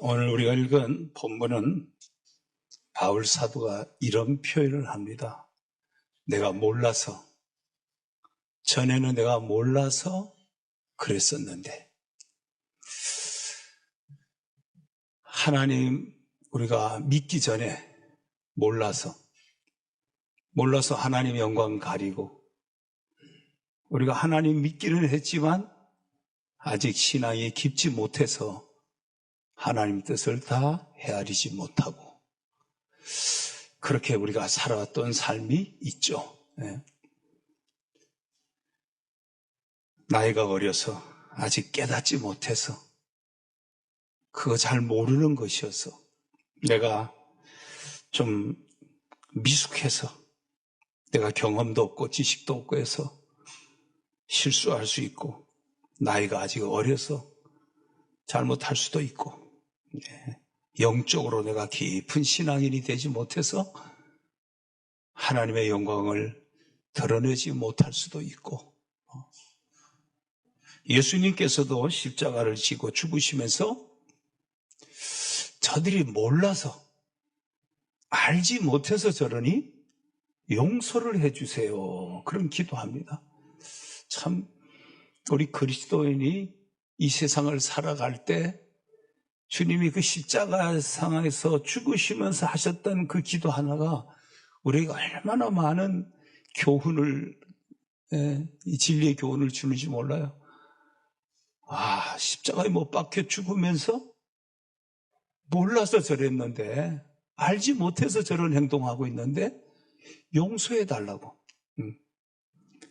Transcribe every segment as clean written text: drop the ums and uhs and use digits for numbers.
오늘 우리가 읽은 본문은 바울 사도가 이런 표현을 합니다. 전에는 내가 몰라서 그랬었는데, 하나님 우리가 믿기 전에 몰라서 하나님 영광 가리고, 우리가 하나님 믿기는 했지만 아직 신앙이 깊지 못해서 하나님 뜻을 다 헤아리지 못하고 그렇게 우리가 살아왔던 삶이 있죠. 나이가 어려서 아직 깨닫지 못해서 그거 잘 모르는 것이어서 내가 좀 미숙해서 내가 경험도 없고 지식도 없고 해서 실수할 수 있고, 나이가 아직 어려서 잘못할 수도 있고, 영적으로 내가 깊은 신앙인이 되지 못해서 하나님의 영광을 드러내지 못할 수도 있고, 예수님께서도 십자가를 지고 죽으시면서 저들이 몰라서 알지 못해서 저러니 용서를 해주세요, 그런 기도합니다. 참 우리 그리스도인이 이 세상을 살아갈 때 주님이 그 십자가 상에서 죽으시면서 하셨던 그 기도 하나가 우리가 얼마나 많은 교훈을, 이 진리의 교훈을 주는지 몰라요. 십자가에 못 박혀 죽으면서 몰라서 저랬는데, 알지 못해서 저런 행동하고 있는데 용서해 달라고.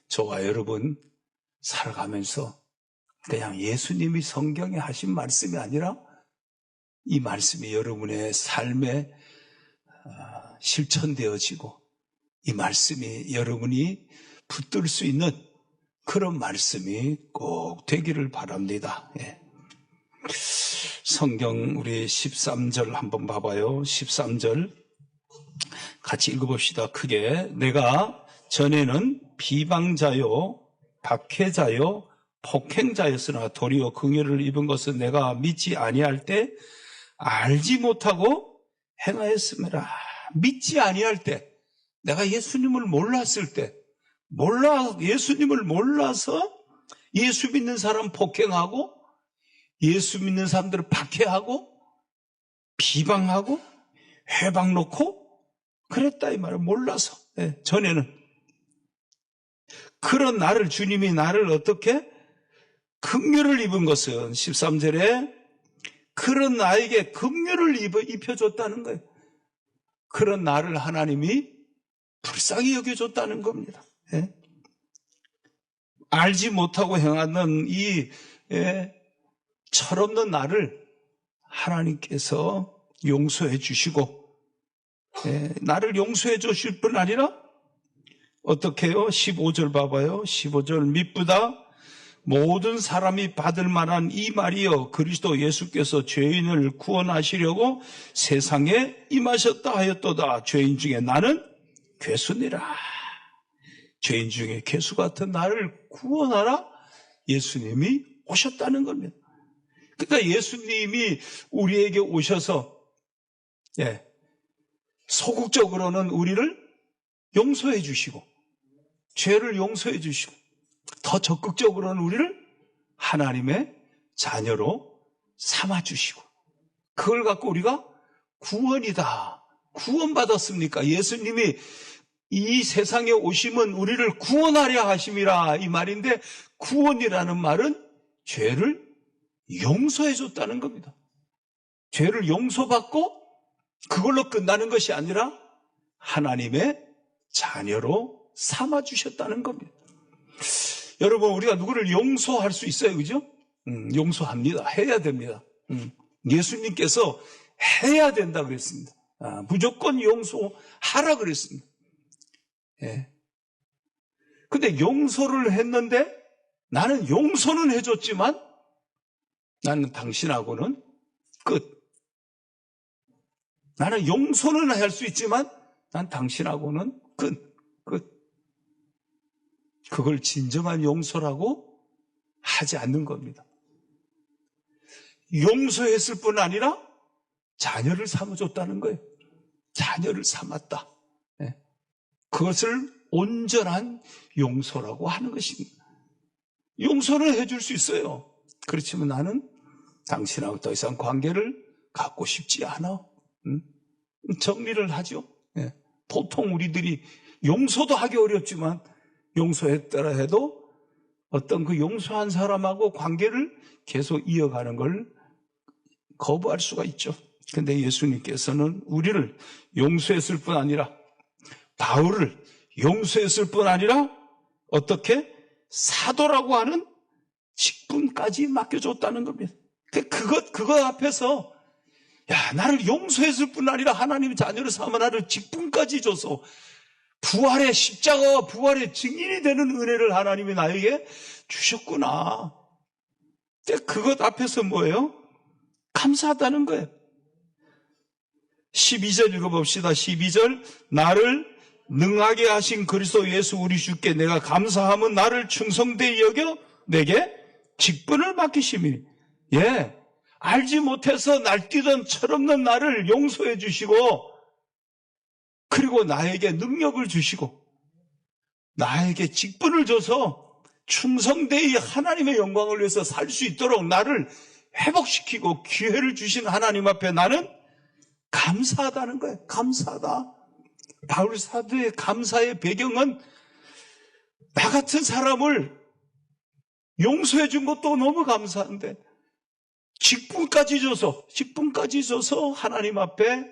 저와 여러분 살아가면서 그냥 예수님이 성경에 하신 말씀이 아니라 이 말씀이 여러분의 삶에 실천되어지고, 이 말씀이 여러분이 붙들 수 있는 그런 말씀이 꼭 되기를 바랍니다. 성경 우리 13절 한번 봐봐요. 13절 같이 읽어봅시다. 크게. 내가 전에는 비방자요 박해자요 폭행자였으나 도리어 긍휼을 입은 것은 내가 믿지 아니할 때 알지 못하고 행하였음이라. 믿지 아니할 때, 내가 예수님을 몰랐을 때, 예수님을 몰라서 예수 믿는 사람 폭행하고 예수 믿는 사람들을 박해하고 비방하고 회방 놓고 그랬다 이 말이에요. 몰라서. 전에는 그런 나를, 주님이 나를 어떻게 긍휼을 입은 것은 13절에 그런 나에게 긍휼을 입혀줬다는 거예요. 그런 나를 하나님이 불쌍히 여겨줬다는 겁니다. 알지 못하고 행하는 이 철없는 나를 하나님께서 용서해 주시고, 나를 용서해 주실 뿐 아니라 어떻게 해요? 15절 봐봐요. 15절 미쁘다 모든 사람이 받을 만한 이 말이여 그리스도 예수께서 죄인을 구원하시려고 세상에 임하셨다 하였도다. 죄인 중에 나는 괴수니라. 죄인 중에 괴수 같은 나를 구원하라 예수님이 오셨다는 겁니다. 그러니까 예수님이 우리에게 오셔서 소극적으로는 우리를 용서해 주시고 죄를 용서해 주시고, 더 적극적으로는 우리를 하나님의 자녀로 삼아주시고, 그걸 갖고 우리가 구원이다, 구원받았습니까? 예수님이 이 세상에 오심은 우리를 구원하려 하심이라 이 말인데, 구원이라는 말은 죄를 용서해 줬다는 겁니다. 죄를 용서받고 그걸로 끝나는 것이 아니라 하나님의 자녀로 삼아주셨다는 겁니다. 여러분, 우리가 누구를 용서할 수 있어요, 그죠? 용서합니다. 해야 됩니다. 예수님께서 해야 된다 그랬습니다. 무조건 용서하라 그랬습니다. 근데 용서를 했는데, 나는 용서는 해줬지만 나는 당신하고는 끝. 나는 용서는 할 수 있지만 난 당신하고는 끝. 그걸 진정한 용서라고 하지 않는 겁니다. 용서했을 뿐 아니라 자녀를 삼아줬다는 거예요. 자녀를 삼았다. 예. 그것을 온전한 용서라고 하는 것입니다. 용서를 해줄 수 있어요. 그렇지만 나는 당신하고 더 이상 관계를 갖고 싶지 않아. 정리를 하죠. 예. 보통 우리들이 용서도 하기 어렵지만 용서했더라 해도 어떤 그 용서한 사람하고 관계를 계속 이어가는 걸 거부할 수가 있죠. 근데 예수님께서는 우리를 용서했을 뿐 아니라 바울을 용서했을 뿐 아니라 어떻게 사도라고 하는 직분까지 맡겨줬다는 겁니다. 그거 앞에서 야, 나를 용서했을 뿐 아니라 하나님의 자녀를 삼아 나를 직분까지 줘서 부활의 십자가와 부활의 증인이 되는 은혜를 하나님이 나에게 주셨구나. 그것 앞에서 뭐예요? 감사하다는 거예요. 12절 읽어봅시다. 12절 나를 능하게 하신 그리스도 예수 우리 주께 내가 감사함은 나를 충성되이 여겨 내게 직분을 맡기심이니. 예, 알지 못해서 날뛰던 철없는 나를 용서해 주시고 그리고 나에게 능력을 주시고 나에게 직분을 줘서 충성되이 하나님의 영광을 위해서 살 수 있도록 나를 회복시키고 기회를 주신 하나님 앞에 나는 감사하다는 거예요. 감사하다. 바울 사도의 감사의 배경은 나 같은 사람을 용서해 준 것도 너무 감사한데 직분까지 줘서 하나님 앞에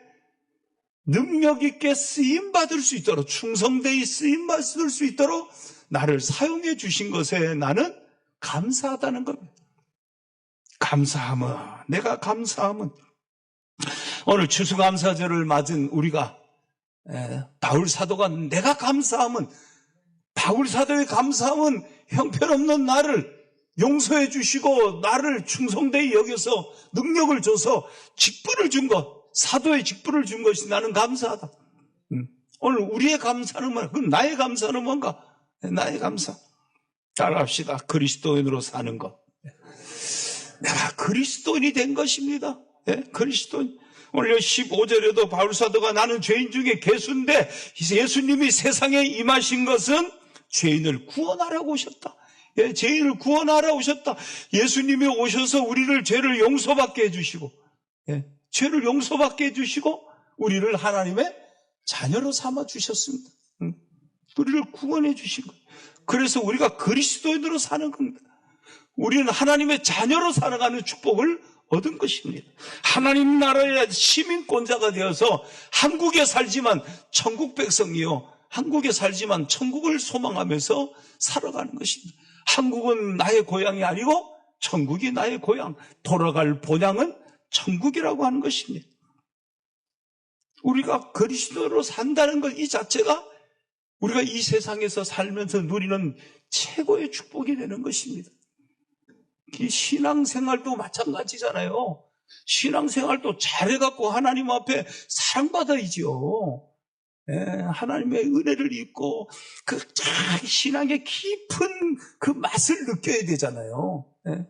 능력 있게 쓰임받을 수 있도록 충성되이 쓰임받을 수 있도록 나를 사용해 주신 것에 나는 감사하다는 겁니다. 내가 감사함은 오늘 추수감사절을 맞은 우리가 바울 사도가 내가 감사함은 바울 사도의 감사함은 형편없는 나를 용서해 주시고 나를 충성되이 여겨서 능력을 줘서 직분을 준 것, 사도의 직분을 준 것이 나는 감사하다. 오늘 우리의 감사는 뭐야? 그럼 나의 감사는 뭔가? 나의 감사. 따라합시다. 그리스도인으로 사는 것. 내가 그리스도인이 된 것입니다. 네? 그리스도인. 오늘 15절에도 바울 사도가 나는 죄인 중에 괴수인데 예수님이 세상에 임하신 것은 죄인을 구원하라고 오셨다. 예, 죄인을 구원하러 오셨다. 예수님이 오셔서 우리를 죄를 용서받게 해주시고, 예, 죄를 용서받게 해주시고, 우리를 하나님의 자녀로 삼아 주셨습니다. 우리를 구원해 주신 거예요. 그래서 우리가 그리스도인으로 사는 겁니다. 우리는 하나님의 자녀로 살아가는 축복을 얻은 것입니다. 하나님 나라의 시민권자가 되어서 한국에 살지만 천국 백성이요. 한국에 살지만 천국을 소망하면서 살아가는 것입니다. 한국은 나의 고향이 아니고 천국이 나의 고향. 돌아갈 본향은 천국이라고 하는 것입니다. 우리가 그리스도로 산다는 것 이 자체가 우리가 이 세상에서 살면서 누리는 최고의 축복이 되는 것입니다. 이 신앙생활도 마찬가지잖아요. 신앙생활도 잘해갖고 하나님 앞에 사랑받아야지요. 예, 하나님의 은혜를 입고 그 신앙의 깊은 그 맛을 느껴야 되잖아요. 예.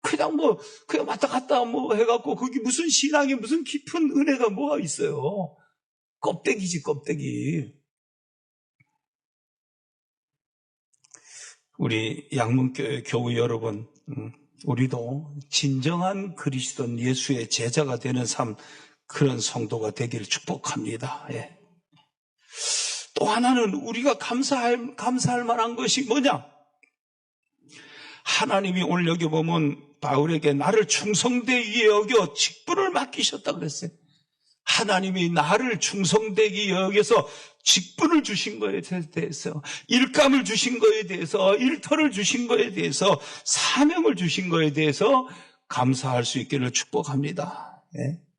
그냥 왔다 갔다 해갖고 그게 무슨 신앙에 무슨 깊은 은혜가 뭐가 있어요. 껍데기지, 껍데기. 우리 양문교회 교우 여러분, 우리도 진정한 그리스도인 예수의 제자가 되는 삶, 그런 성도가 되기를 축복합니다. 예. 또 하나는 우리가 감사할 만한 것이 뭐냐? 하나님이 오늘 여기 보면 바울에게 나를 충성되게 여겨 직분을 맡기셨다 그랬어요. 하나님이 나를 충성되게 여겨서 직분을 주신 거에 대해서, 일감을 주신 거에 대해서, 일터를 주신 거에 대해서, 사명을 주신 거에 대해서 감사할 수 있기를 축복합니다.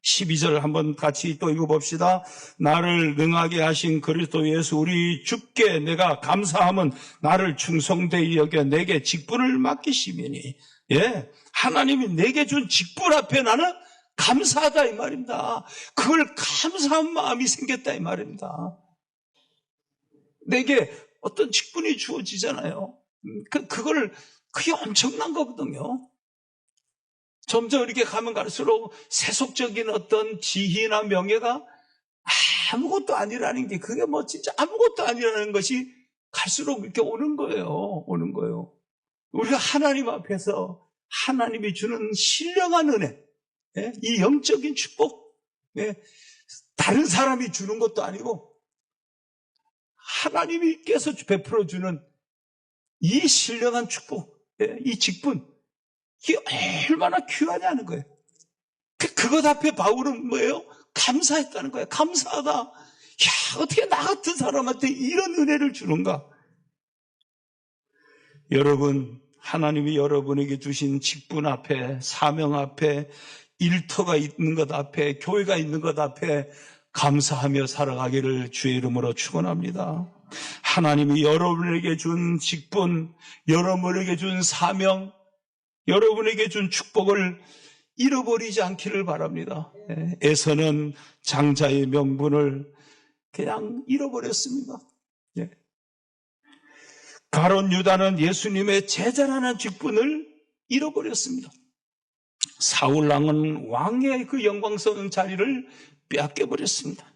12절 한번 같이 또 읽어봅시다. 나를 능하게 하신 그리스도 예수 우리 주께 내가 감사함은 나를 충성되이 여겨 내게 직분을 맡기시미니. 예, 하나님이 내게 준 직분 앞에 나는 감사하다 이 말입니다. 그걸 감사한 마음이 생겼다 이 말입니다. 내게 어떤 직분이 주어지잖아요. 그게 엄청난 거거든요. 점점 이렇게 가면 갈수록 세속적인 어떤 지위나 명예가 아무것도 아니라는 게, 그게 뭐 진짜 아무것도 아니라는 것이 갈수록 이렇게 오는 거예요. 우리가 하나님 앞에서 하나님이 주는 신령한 은혜, 이 영적인 축복, 다른 사람이 주는 것도 아니고 하나님께서 베풀어 주는 이 신령한 축복, 이 직분, 이게 얼마나 귀하냐는 거예요. 그것 앞에 바울은 뭐예요? 감사했다는 거예요. 감사하다. 야, 어떻게 나 같은 사람한테 이런 은혜를 주는가? 여러분, 하나님이 여러분에게 주신 직분 앞에, 사명 앞에, 일터가 있는 것 앞에, 교회가 있는 것 앞에 감사하며 살아가기를 주의 이름으로 축원합니다. 하나님이 여러분에게 준 직분, 여러분에게 준 사명, 여러분에게 준 축복을 잃어버리지 않기를 바랍니다. 에서는 장자의 명분을 그냥 잃어버렸습니다. 가룟 유다는 예수님의 제자라는 직분을 잃어버렸습니다. 사울왕은 왕의 그 영광스러운 자리를 빼앗겨버렸습니다.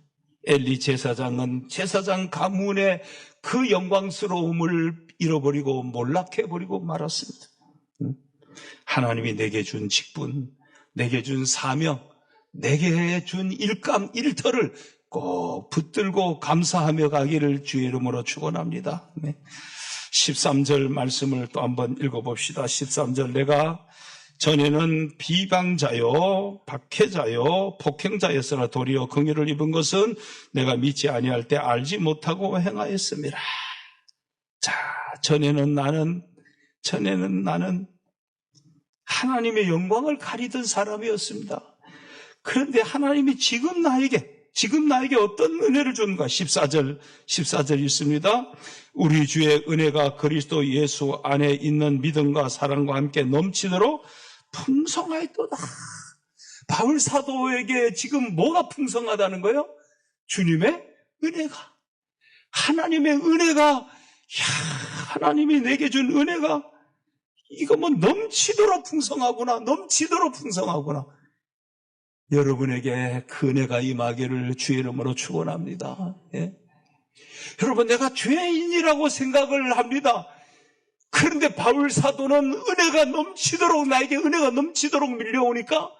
엘리 제사장은 제사장 가문의 그 영광스러움을 잃어버리고 몰락해버리고 말았습니다. 하나님이 내게 준 직분, 내게 준 사명, 내게 준 일감, 일터를 꼭 붙들고 감사하며 가기를 주의 이름으로 축원합니다. 13절 말씀을 또 한번 읽어봅시다. 13절, 내가 전에는 비방자요, 박해자요, 폭행자였으나 도리어 긍휼을 입은 것은 내가 믿지 아니할 때 알지 못하고 행하였음이라. 자, 전에는 나는 하나님의 영광을 가리던 사람이었습니다. 그런데 하나님이 지금 나에게 어떤 은혜를 주는가? 14절 있습니다. 우리 주의 은혜가 그리스도 예수 안에 있는 믿음과 사랑과 함께 넘치도록 풍성하였도다. 바울 사도에게 지금 뭐가 풍성하다는 거예요? 주님의 은혜가. 하나님의 은혜가, 하나님이 내게 준 은혜가 이거 뭐 넘치도록 풍성하구나. 여러분에게 그 은혜가 임하기를 주의 이름으로 축원합니다. 여러분, 내가 죄인이라고 생각을 합니다. 그런데 바울 사도는 나에게 은혜가 넘치도록 밀려오니까,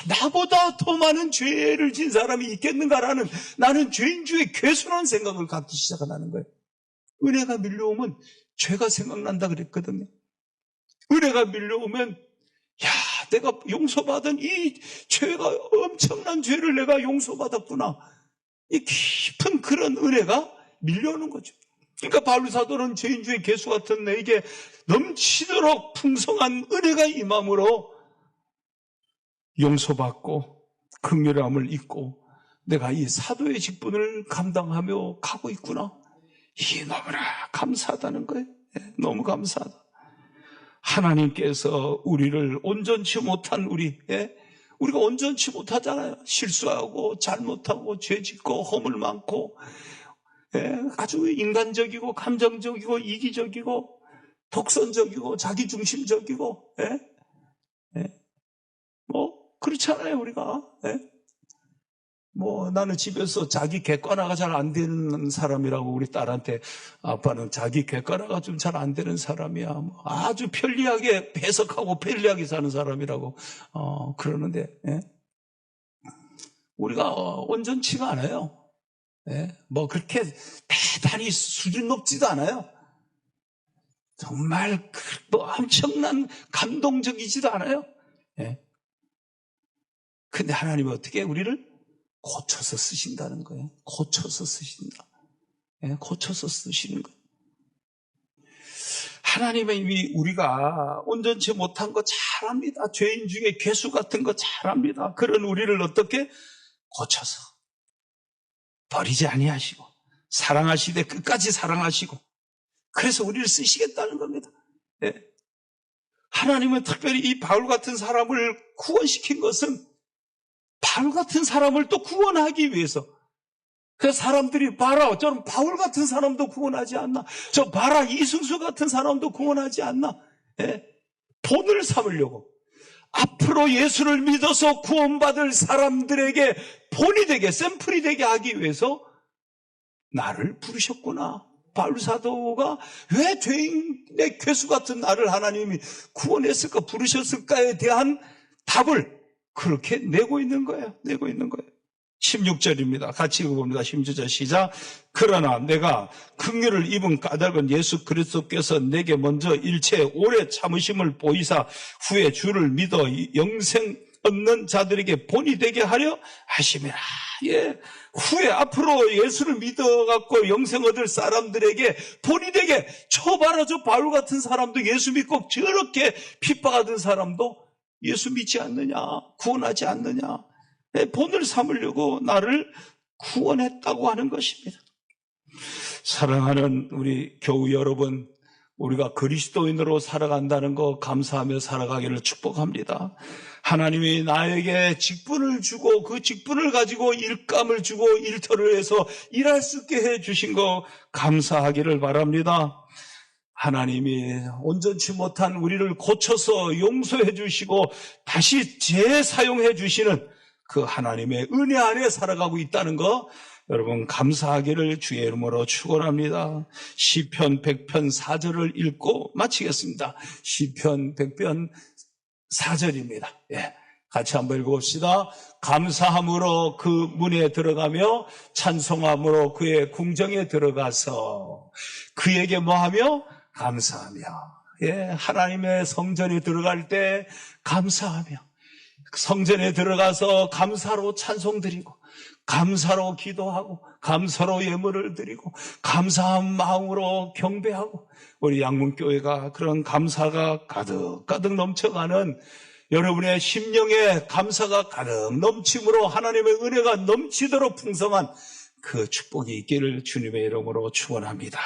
나보다 더 많은 죄를 진 사람이 있겠는가라는, 나는 죄인 중에 괴순한 생각을 갖기 시작하는 거예요. 은혜가 밀려오면 죄가 생각난다 그랬거든요. 은혜가 밀려오면, 내가 용서받은 이 죄가, 엄청난 죄를 내가 용서받았구나. 이 깊은 그런 은혜가 밀려오는 거죠. 그러니까 바울 사도는 죄인 중에 괴수 같은 내게 넘치도록 풍성한 은혜가 임함으로 용서받고 긍휼함을 잊고 내가 이 사도의 직분을 감당하며 가고 있구나. 이게 너무나 감사하다는 거예요. 너무 감사하다. 하나님께서 우리를 온전치 못한 우리가 온전치 못하잖아요. 실수하고 잘못하고 죄짓고 허물 많고 아주 인간적이고 감정적이고 이기적이고 독선적이고 자기중심적이고 뭐 그렇잖아요. 우리가 뭐 나는 집에서 자기 객관화가 잘 안 되는 사람이라고 우리 딸한테, 아빠는 자기 객관화가 좀 잘 안 되는 사람이야. 뭐 아주 편리하게 해석하고 편리하게 사는 사람이라고 그러는데 우리가 온전치가 않아요. 뭐 그렇게 대단히 수준 높지도 않아요. 정말 뭐 엄청난 감동적이지도 않아요. 근데 하나님은 어떻게 우리를 고쳐서 쓰신다는 거예요. 고쳐서 쓰신다. 고쳐서 쓰시는 거예요. 하나님은 이미 우리가 온전치 못한 거 잘 압니다. 죄인 중에 괴수 같은 거 잘 압니다. 그런 우리를 어떻게 고쳐서 버리지 아니하시고 사랑하시되 끝까지 사랑하시고 그래서 우리를 쓰시겠다는 겁니다. 하나님은 특별히 이 바울 같은 사람을 구원시킨 것은 바울 같은 사람을 또 구원하기 위해서. 그 사람들이 봐라, 저는 바울 같은 사람도 구원하지 않나? 저 봐라, 이승수 같은 사람도 구원하지 않나? 본을 삼으려고. 앞으로 예수를 믿어서 구원받을 사람들에게 본이 되게, 샘플이 되게 하기 위해서 나를 부르셨구나. 바울 사도가 왜 죄인의 괴수 같은 나를 하나님이 구원했을까, 부르셨을까에 대한 답을 그렇게 내고 있는 거예요. 16절입니다. 같이 읽어봅니다. 16절 시작. 그러나 내가 긍휼을 입은 까닭은 예수 그리스도께서 내게 먼저 일체 오래 참으심을 보이사 후에 주를 믿어 영생 얻는 자들에게 본이 되게 하려 하심이라. 예. 후에 앞으로 예수를 믿어갖고 영생 얻을 사람들에게 본이 되게, 쳐봐라, 저 바울 같은 사람도 예수 믿고 저렇게 핍박하던 사람도 예수 믿지 않느냐, 구원하지 않느냐, 본을 삼으려고 나를 구원했다고 하는 것입니다. 사랑하는 우리 교우 여러분, 우리가 그리스도인으로 살아간다는 거 감사하며 살아가기를 축복합니다. 하나님이 나에게 직분을 주고 그 직분을 가지고 일감을 주고 일터를 해서 일할 수 있게 해주신 거 감사하기를 바랍니다. 하나님이 온전치 못한 우리를 고쳐서 용서해 주시고 다시 재사용해 주시는 그 하나님의 은혜 안에 살아가고 있다는 거 여러분 감사하기를 주의 이름으로 축원합니다. 시편 100편 4절을 읽고 마치겠습니다. 시편 100편 4절입니다. 예, 같이 한번 읽어봅시다. 감사함으로 그 문에 들어가며 찬송함으로 그의 궁정에 들어가서 그에게 뭐하며? 감사하며. 예, 하나님의 성전에 들어갈 때 감사하며, 성전에 들어가서 감사로 찬송드리고 감사로 기도하고 감사로 예물을 드리고 감사한 마음으로 경배하고, 우리 양문교회가 그런 감사가 가득가득 넘쳐가는, 여러분의 심령에 감사가 가득 넘침으로 하나님의 은혜가 넘치도록 풍성한 그 축복이 있기를 주님의 이름으로 축원합니다.